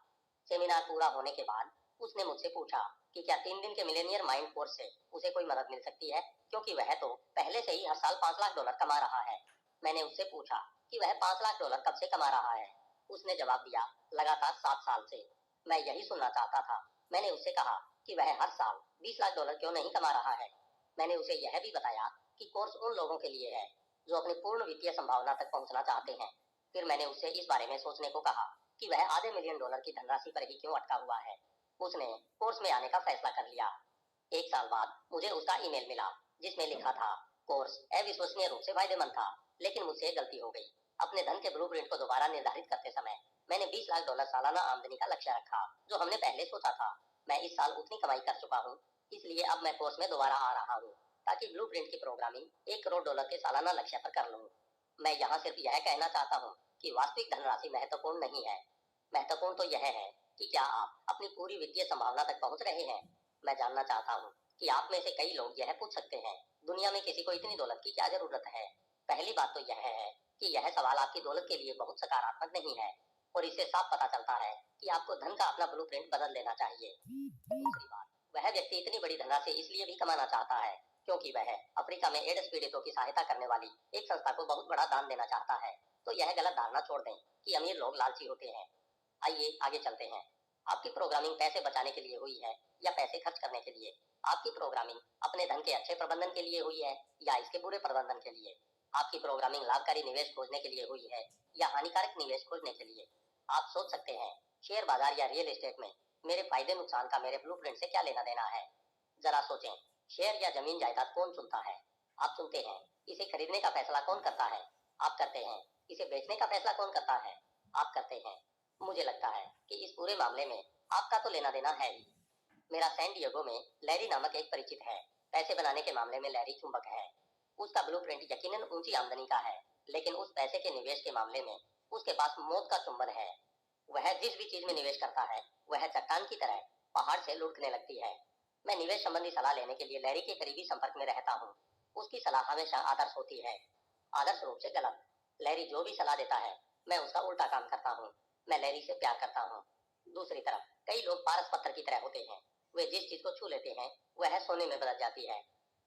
सेमिनार पूरा होने के बाद उसने मुझसे पूछा कि क्या 3 दिन के मिलेनियर माइंड कोर्स से उसे कोई मदद मिल सकती है, क्योंकि वह तो पहले से ही हर साल 5 लाख डॉलर कमा रहा है। मैंने उससे पूछा कि वह 5 लाख डॉलर कब से कमा रहा है। उसने जवाब दिया, लगातार 7 साल से। मैं यही सुनना चाहता था। मैंने उससे कहा कि वह हर साल 20 लाख डॉलर क्यों नहीं कमा रहा है। मैंने उसे यह भी बताया कि कोर्स उन लोगों के लिए है जो अपनी पूर्ण वित्तीय संभावना तक पहुंचना चाहते हैं। फिर मैंने उससे इस बारे में सोचने को कहा कि वह आधे मिलियन डॉलर की धनराशि पर ही क्यों अटका हुआ है। उसने कोर्स में आने का फैसला कर लिया। 1 साल बाद मुझे उसका ईमेल मिला जिसमें लिखा था, कोर्स अविश्वसनीय रूप से फायदेमंद था, लेकिन मुझसे गलती हो गई। अपने धन के ब्लूप्रिंट को दोबारा निर्धारित करते समय मैंने 20 लाख डॉलर सालाना आमदनी का लक्ष्य रखा, जो हमने पहले सोचा था। मैं इस साल उतनी कमाई कर चुका हूँ, इसलिए अब मैं कोर्स में दोबारा आ रहा हूँ ताकि ब्लूप्रिंट की प्रोग्रामिंग 1 करोड़ डॉलर के सालाना लक्ष्य पर कर लूँ। मैं यहाँ सिर्फ यह कहना चाहता हूँ कि वास्तविक धनराशि महत्वपूर्ण नहीं है। महत्वपूर्ण तो यह है कि क्या आप अपनी पूरी वित्तीय संभावना तक पहुंच रहे हैं। मैं जानना चाहता हूँ कि आप में से कई लोग यह पूछ सकते हैं, दुनिया में किसी को इतनी दौलत की क्या जरूरत है। पहली बात तो यह है कि यह सवाल आपकी दौलत के लिए बहुत सकारात्मक नहीं है और इससे साफ पता चलता है कि आपको धन का अपना ब्लूप्रिंट बदल लेना चाहिए। दूसरी बात, वह व्यक्ति इतनी बड़ी धनराशि इसलिए भी कमाना चाहता है क्योंकि वह अफ्रीका में एड्स पीड़ितों की सहायता करने वाली एक संस्था को बहुत बड़ा दान देना चाहता है। तो यह गलत धारणा छोड़ दें कि अमीर लोग लालची होते हैं। आइए आगे चलते हैं। आपकी प्रोग्रामिंग पैसे बचाने के लिए हुई है या पैसे खर्च करने के लिए? आपकी प्रोग्रामिंग अपने धन के अच्छे प्रबंधन के लिए हुई है या इसके बुरे प्रबंधन के लिए? आपकी प्रोग्रामिंग लाभकारी निवेश खोजने के लिए हुई है या हानिकारक निवेश खोजने के लिए? आप सोच सकते हैं, शेयर बाजार या रियल एस्टेट में मेरे फायदे नुकसान का मेरे ब्लूप्रिंट से क्या लेना देना है? जरा सोचें, शेयर या जमीन जायदाद कौन चुनता है? आप चुनते हैं। इसे खरीदने का फैसला कौन करता है? आप करते हैं। इसे बेचने का फैसला कौन करता है? आप करते हैं। मुझे लगता है कि इस पूरे मामले में आपका तो लेना देना है ही। मेरा सैन डिएगो में लैरी नामक एक परिचित है। पैसे बनाने के मामले में लैरी चुंबक है। उसका ब्लूप्रिंट यकीनन ऊंची आमदनी का है, लेकिन उस पैसे के निवेश के मामले में उसके पास मौत का चुंबन है। वह जिस भी चीज में निवेश करता है वह चट्टान की तरह पहाड़ से लुढ़कने लगती है। मैं निवेश संबंधी सलाह लेने के लिए लैरी के करीबी संपर्क में रहता हूँ। उसकी सलाह हमेशा आदर्श होती है, आदर्श रूप से गलत। लैरी जो भी सलाह देता है मैं उसका उल्टा काम करता हूँ। मैं लैरी से प्यार करता हूँ। दूसरी तरफ कई लोग पारस पत्थर की तरह होते हैं। वे जिस चीज को छू लेते हैं वह सोने में बदल जाती है।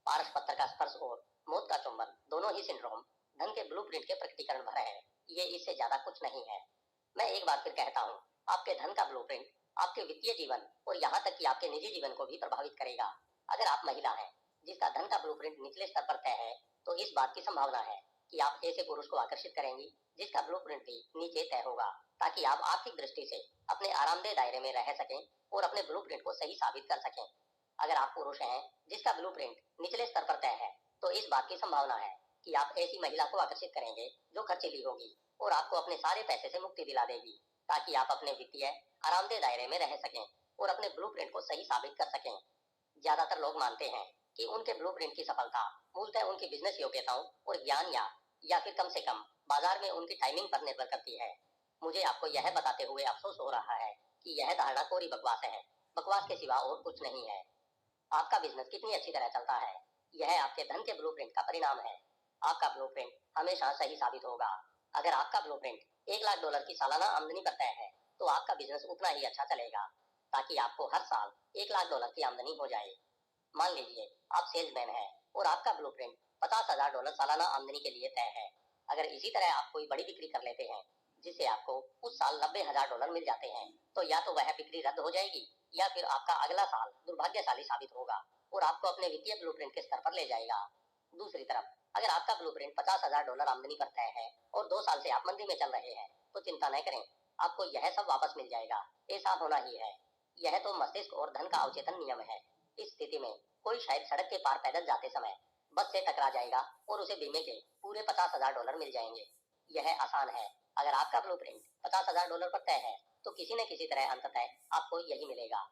पारस पत्थर का स्पर्श और मौत का चुंबन दोनों ही सिंड्रोम धन के ब्लूप्रिंट के प्रकटीकरण भर है। ये इससे ज्यादा कुछ नहीं है। मैं एक बार फिर कहता हूँ, आपके धन का ब्लूप्रिंट आपके वित्तीय जीवन और यहाँ तक कि आपके निजी जीवन को भी प्रभावित करेगा। अगर आप महिला हैं जिसका धन का ब्लूप्रिंट निचले स्तर पर तय है, तो इस बात की संभावना है कि आप ऐसे पुरुष को आकर्षित करेंगी जिसका ब्लूप्रिंट भी नीचे तय होगा, ताकि आप आर्थिक दृष्टि से अपने आरामदेह दायरे में रह सकें और अपने ब्लूप्रिंट को सही साबित कर सकें। अगर आप पुरुष हैं जिसका ब्लूप्रिंट निचले स्तर पर तय है, तो इस बात की संभावना है कि आप ऐसी महिला को आकर्षित करेंगे जो खर्चीली होगी और आपको अपने सारे पैसे से मुक्ति दिला देगी, ताकि आप अपने वित्तीय आरामदेह दायरे में रह सकें और अपने ब्लूप्रिंट को सही साबित कर सकें। ज्यादातर लोग मानते हैं कि उनके ब्लूप्रिंट की सफलता मूलतः उनकी बिजनेस योग्यताओं और ज्ञान या फिर कम से कम बाजार में उनकी टाइमिंग पर निर्भर करती है। मुझे आपको यह बताते हुए अफसोस हो रहा है कि यह धारणा कोरी बकवास है। बकवास के सिवा और कुछ नहीं है। आपका बिजनेस कितनी अच्छी तरह चलता है, यह आपके धन के ब्लूप्रिंट का परिणाम है। आपका ब्लूप्रिंट हमेशा सही साबित होगा। अगर आपका ब्लूप्रिंट $1 लाख की सालाना आमदनी पर तय है, तो आपका बिजनेस उतना ही अच्छा चलेगा, ताकि आपको हर साल $1 लाख की आमदनी हो जाए। मान लीजिए आप सेल्समैन हैं और आपका ब्लूप्रिंट $50,000 सालाना आमदनी के लिए तय है। अगर इसी तरह आप कोई बड़ी बिक्री कर लेते हैं जिससे आपको उस साल $90,000 मिल जाते हैं, तो या तो वह बिक्री रद्द हो जाएगी या फिर आपका अगला साल दुर्भाग्यशाली साबित होगा और आपको अपने वित्तीय ब्लूप्रिंट के स्तर पर ले जाएगा। दूसरी तरफ अगर आपका ब्लूप्रिंट $50,000 आमदनी पर तय है और 2 साल से आप मंदी में चल रहे हैं, तो चिंता न करें, आपको यह सब वापस मिल जाएगा। ऐसा होना ही है। यह तो मस्तिष्क और धन का अवचेतन नियम है। इस स्थिति में कोई शायद सड़क के पार पैदल जाते समय बस से टकरा जाएगा और उसे बीमे के पूरे $50,000 मिल जाएंगे। यह आसान है। अगर आपका ब्लूप्रिंट $50,000 पर तय है, तो किसी न किसी तरह अंततः आपको यही मिलेगा।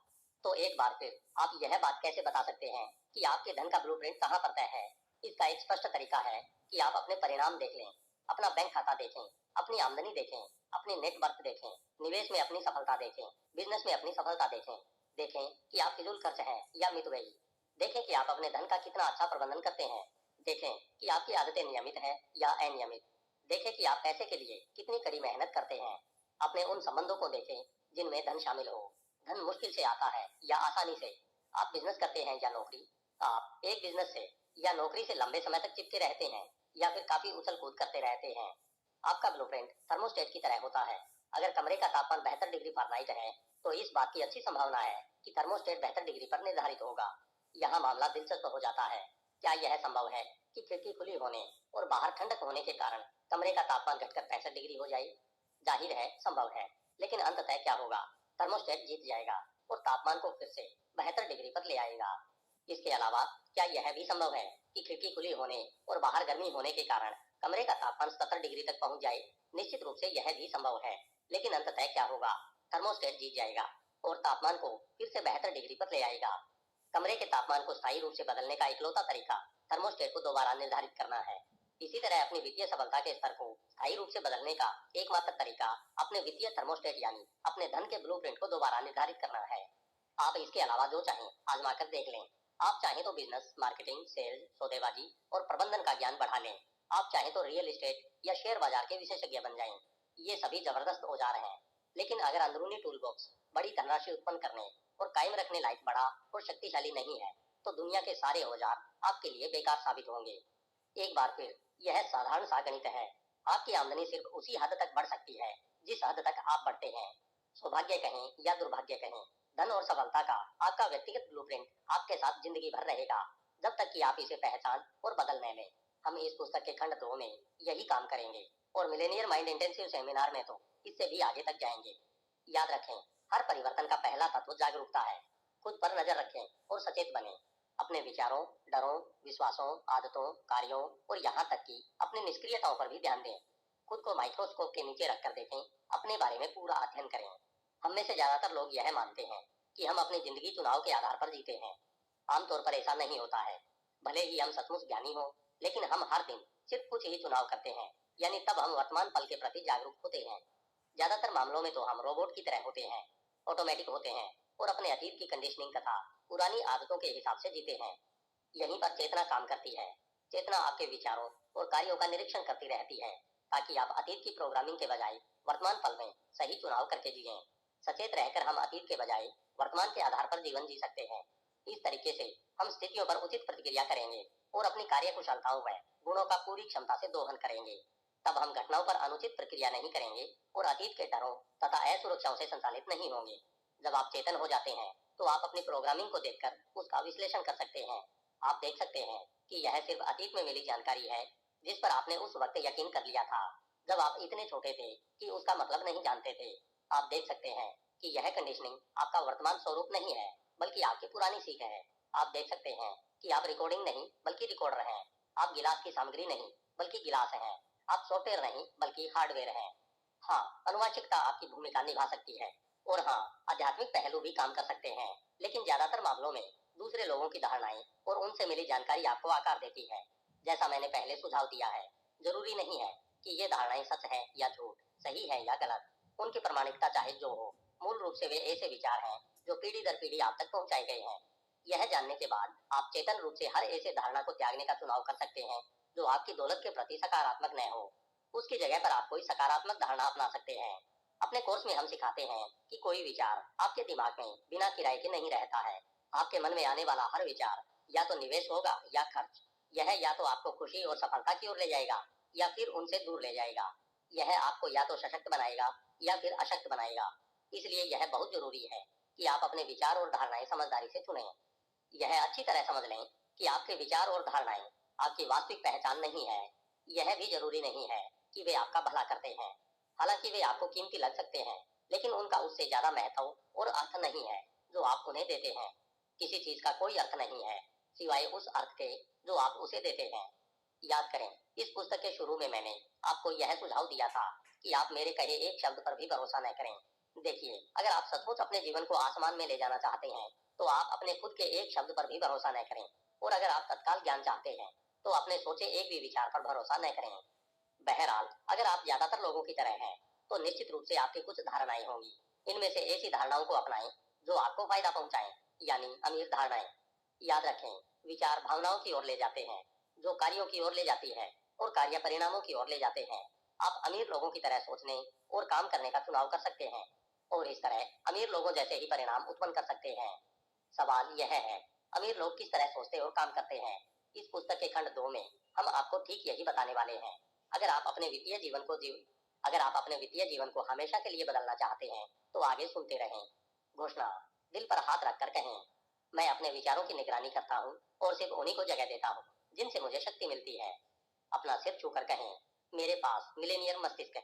तो एक बार फिर आप यह बात कैसे बता सकते हैं कि आपके धन का ब्लूप्रिंट कहाँ पर तय है? इसका एक स्पष्ट तरीका है कि आप अपने परिणाम देख लें, अपना बैंक खाता देखें, अपनी आमदनी देखें, अपनी नेट वर्थ देखें, निवेश में अपनी सफलता देखें, बिजनेस में अपनी सफलता देखें। देखें कि आप फिजूल खर्च हैं या मितव्ययी। देखें कि आप अपने धन का कितना अच्छा प्रबंधन करते हैं। देखें कि आपकी आदतें नियमित हैं या अनियमित। देखें कि आप पैसे के लिए कितनी कड़ी मेहनत करते हैं। अपने उन संबंधों को देखें जिनमें धन शामिल हो। धन मुश्किल से आता है या आसानी से? आप बिजनेस करते हैं या नौकरी? आप एक बिजनेस से या नौकरी से लंबे समय तक चिपके रहते हैं या फिर काफी उछल कूद करते रहते हैं? आपका ब्लूप्रिंट थर्मोस्टेट की तरह होता है। अगर कमरे का तापमान 72 डिग्री फ़ारेनहाइट है, तो इस बात की अच्छी संभावना है कि थर्मोस्टेट 72 डिग्री पर निर्धारित होगा। यहाँ मामला दिलचस्प हो जाता है। क्या यह संभव है कि खिड़की खुली होने और बाहर ठंडक होने के कारण कमरे का तापमान घटकर 65 डिग्री हो जाए? जाहिर है संभव है, लेकिन अंततः क्या होगा? थर्मोस्टेट जीत जाएगा और तापमान को फिर से 72 डिग्री पर ले आएगा। इसके अलावा क्या यह भी संभव है कि खिड़की खुली होने और बाहर गर्मी होने के कारण कमरे का तापमान 70 डिग्री तक पहुंच जाए? निश्चित रूप से यह भी संभव है, लेकिन अंततः क्या होगा? थर्मोस्टेट जीत जाएगा और तापमान को फिर से 72 डिग्री पर ले आएगा। कमरे के तापमान को स्थायी रूप से बदलने का इकलौता तरीका थर्मोस्टेट को दोबारा निर्धारित करना है। इसी तरह अपनी वित्तीय सफलता के स्तर को स्थायी रूप से बदलने का एकमात्र तरीका अपने वित्तीय थर्मोस्टेट यानी अपने धन के ब्लूप्रिंट को दोबारा निर्धारित करना है। आप इसके अलावा जो चाहें आजमा कर देख लें। आप चाहें तो बिजनेस, मार्केटिंग, सेल्स, सौदेबाजी और प्रबंधन का ज्ञान बढ़ा लें। आप चाहें तो रियल एस्टेट या शेयर बाजार के विशेषज्ञ बन जाएं। ये सभी जबरदस्त औजार हैं। लेकिन अगर अंदरूनी टूल बॉक्स बड़ी धनराशि उत्पन्न करने और कायम रखने लायक बड़ा और शक्तिशाली नहीं है, तो दुनिया के सारे औजार आपके लिए बेकार साबित होंगे। एक बार फिर यह साधारण सा गणित है। आपकी आमदनी सिर्फ उसी हद तक बढ़ सकती है जिस हद तक आप बढ़ते हैं। सौभाग्य कहें या दुर्भाग्य कहें, धन और सफलता का आपका व्यक्तिगत ब्लूप्रिंट आपके साथ जिंदगी भर रहेगा, जब तक कि आप इसे पहचान और बदलने में। हम इस पुस्तक के खंड 2 में यही काम करेंगे और मिलेनियर माइंड इंटेंसिव सेमिनार में तो इससे भी आगे तक जाएंगे। याद रखें, हर परिवर्तन का पहला तत्व जागरूकता है। खुद पर नजर रखें और सचेत बने। अपने विचारों, डरों, विश्वासों, आदतों, कार्यों और यहाँ तक कि अपनी निष्क्रियताओं पर भी ध्यान दें। खुद को माइक्रोस्कोप के नीचे रखकर देखें, अपने बारे में पूरा अध्ययन करें। हम में से ज्यादातर लोग यह मानते हैं कि हम अपनी जिंदगी चुनाव के आधार पर जीते हैं। आमतौर पर ऐसा नहीं होता है। भले ही हम सचमुच ज्ञानी हो, लेकिन हम हर दिन सिर्फ कुछ ही चुनाव करते हैं, यानी तब हम वर्तमान पल के प्रति जागरूक होते हैं। ज्यादातर मामलों में तो हम रोबोट की तरह होते हैं, ऑटोमेटिक होते हैं और अपने अतीत की कंडीशनिंग तथा पुरानी आदतों के हिसाब से जीते हैं। यहीं पर चेतना काम करती है। चेतना आपके विचारों और कार्यों का निरीक्षण करती रहती है, ताकि आप अतीत की प्रोग्रामिंग के बजाय वर्तमान पल में सही चुनाव करके जिएं। सचेत रहकर हम अतीत के बजाय वर्तमान के आधार पर जीवन जी सकते हैं। इस तरीके से हम स्थितियों पर उचित प्रतिक्रिया करेंगे और अपनी कार्य कुशलताओं व गुणों का पूरी क्षमता से दोहन करेंगे। तब हम घटनाओं पर अनुचित प्रक्रिया नहीं करेंगे और अतीत के डरों तथा असुरक्षाओं से संचालित नहीं होंगे। जब आप चेतन हो जाते हैं, तो आप अपनी प्रोग्रामिंग को देखकर उसका विश्लेषण कर सकते हैं। आप देख सकते हैं कि यह सिर्फ अतीत में मिली जानकारी है, जिस पर आपने उस वक्त यकीन कर लिया था, जब आप इतने छोटे थे कि उसका मतलब नहीं जानते थे। आप देख सकते हैं कि यह कंडीशनिंग आपका वर्तमान स्वरूप नहीं है, बल्कि आपकी पुरानी सीख है। आप देख सकते हैं कि आप रिकॉर्डिंग नहीं बल्कि रिकॉर्डर हैं। आप गिलास की सामग्री नहीं बल्कि गिलास हैं। आप सॉफ्टवेयर नहीं बल्कि हार्डवेयर हैं। हाँ, अनुवांशिकता आपकी भूमिका निभा सकती है और हाँ, आध्यात्मिक पहलू भी काम कर सकते हैं, लेकिन ज्यादातर मामलों में दूसरे लोगों की धारणाएं और उनसे मिली जानकारी आपको आकार देती है। जैसा मैंने पहले सुझाव दिया है, जरूरी नहीं है कि ये धारणाएं सच है या झूठ, सही है या गलत। उनकी प्रामाणिकता चाहे जो हो, मूल रूप से वे ऐसे विचार हैं जो पीढ़ी दर पीढ़ी आप तक पहुंचाए गए हैं। यह जानने के बाद आप चेतन रूप से हर ऐसे धारणा को त्यागने का चुनाव कर सकते हैं जो आपकी दौलत के प्रति सकारात्मक न हो। उसकी जगह पर आप कोई सकारात्मक धारणा अपना सकते हैं। अपने कोर्स में हम सिखाते हैं कि कोई विचार आपके दिमाग में बिना किराए के नहीं रहता है। आपके मन में आने वाला हर विचार या तो निवेश होगा या खर्च। यह या तो आपको खुशी और सफलता की ओर ले जाएगा या फिर उनसे दूर ले जाएगा। यह आपको या तो सशक्त बनाएगा या फिर अशक्त बनाएगा। इसलिए यह बहुत जरूरी है कि आप अपने विचार और धारणाएं समझदारी से चुनें। यह अच्छी तरह समझ लें कि आपके विचार और धारणाएं आपकी वास्तविक पहचान नहीं है। यह भी जरूरी नहीं है कि वे आपका भला करते हैं। हालांकि वे आपको कीमती लग सकते हैं, लेकिन उनका उससे ज्यादा महत्व और अर्थ नहीं है जो आप उन्हें देते हैं। किसी चीज का कोई अर्थ नहीं है सिवाय उस अर्थ के जो आप उसे देते हैं। याद करें, इस पुस्तक के शुरू में मैंने आपको यह सुझाव दिया था कि आप मेरे कहे एक शब्द पर भी भरोसा न करें। देखिए, अगर आप सचमुच अपने जीवन को आसमान में ले जाना चाहते हैं, तो आप अपने खुद के एक शब्द पर भी भरोसा न करें। और अगर आप तत्काल ज्ञान चाहते हैं, तो अपने सोचे एक भी विचार पर भरोसा न करें। बहरहाल, अगर आप ज्यादातर लोगों की तरह हैं, तो निश्चित रूप से आपकी कुछ धारणाएं होंगी। इनमें से ऐसी धारणाओं को अपनाएं जो आपको फायदा पहुंचाएं, यानी अमीर धारणाएं। याद रखें, विचार भावनाओं की ओर ले जाते हैं, जो कार्यों की ओर ले जाती है, और कार्य परिणामों की ओर ले जाते हैं। आप अमीर लोगों की तरह सोचने और काम करने का चुनाव कर सकते हैं, और इस तरह अमीर लोगों जैसे ही परिणाम उत्पन्न कर सकते हैं। सवाल यह है, अमीर लोग किस तरह सोचते और काम करते हैं? इस पुस्तक के खंड 2 में हम आपको ठीक यही बताने वाले हैं। अगर आप अपने वित्तीय जीवन को अगर आप अपने वित्तीय जीवन को हमेशा के लिए बदलना चाहते हैं, तो आगे सुनते रहें। घोषणा, दिल पर हाथ रखकर कहें, मैं अपने विचारों की निगरानी करता हूँ और सिर्फ उन्हीं को जगह देता हूँ जिनसे मुझे शक्ति मिलती है। अपना सिर छूकर कहें, मेरे पास मिलेनियर मस्तिष्क है।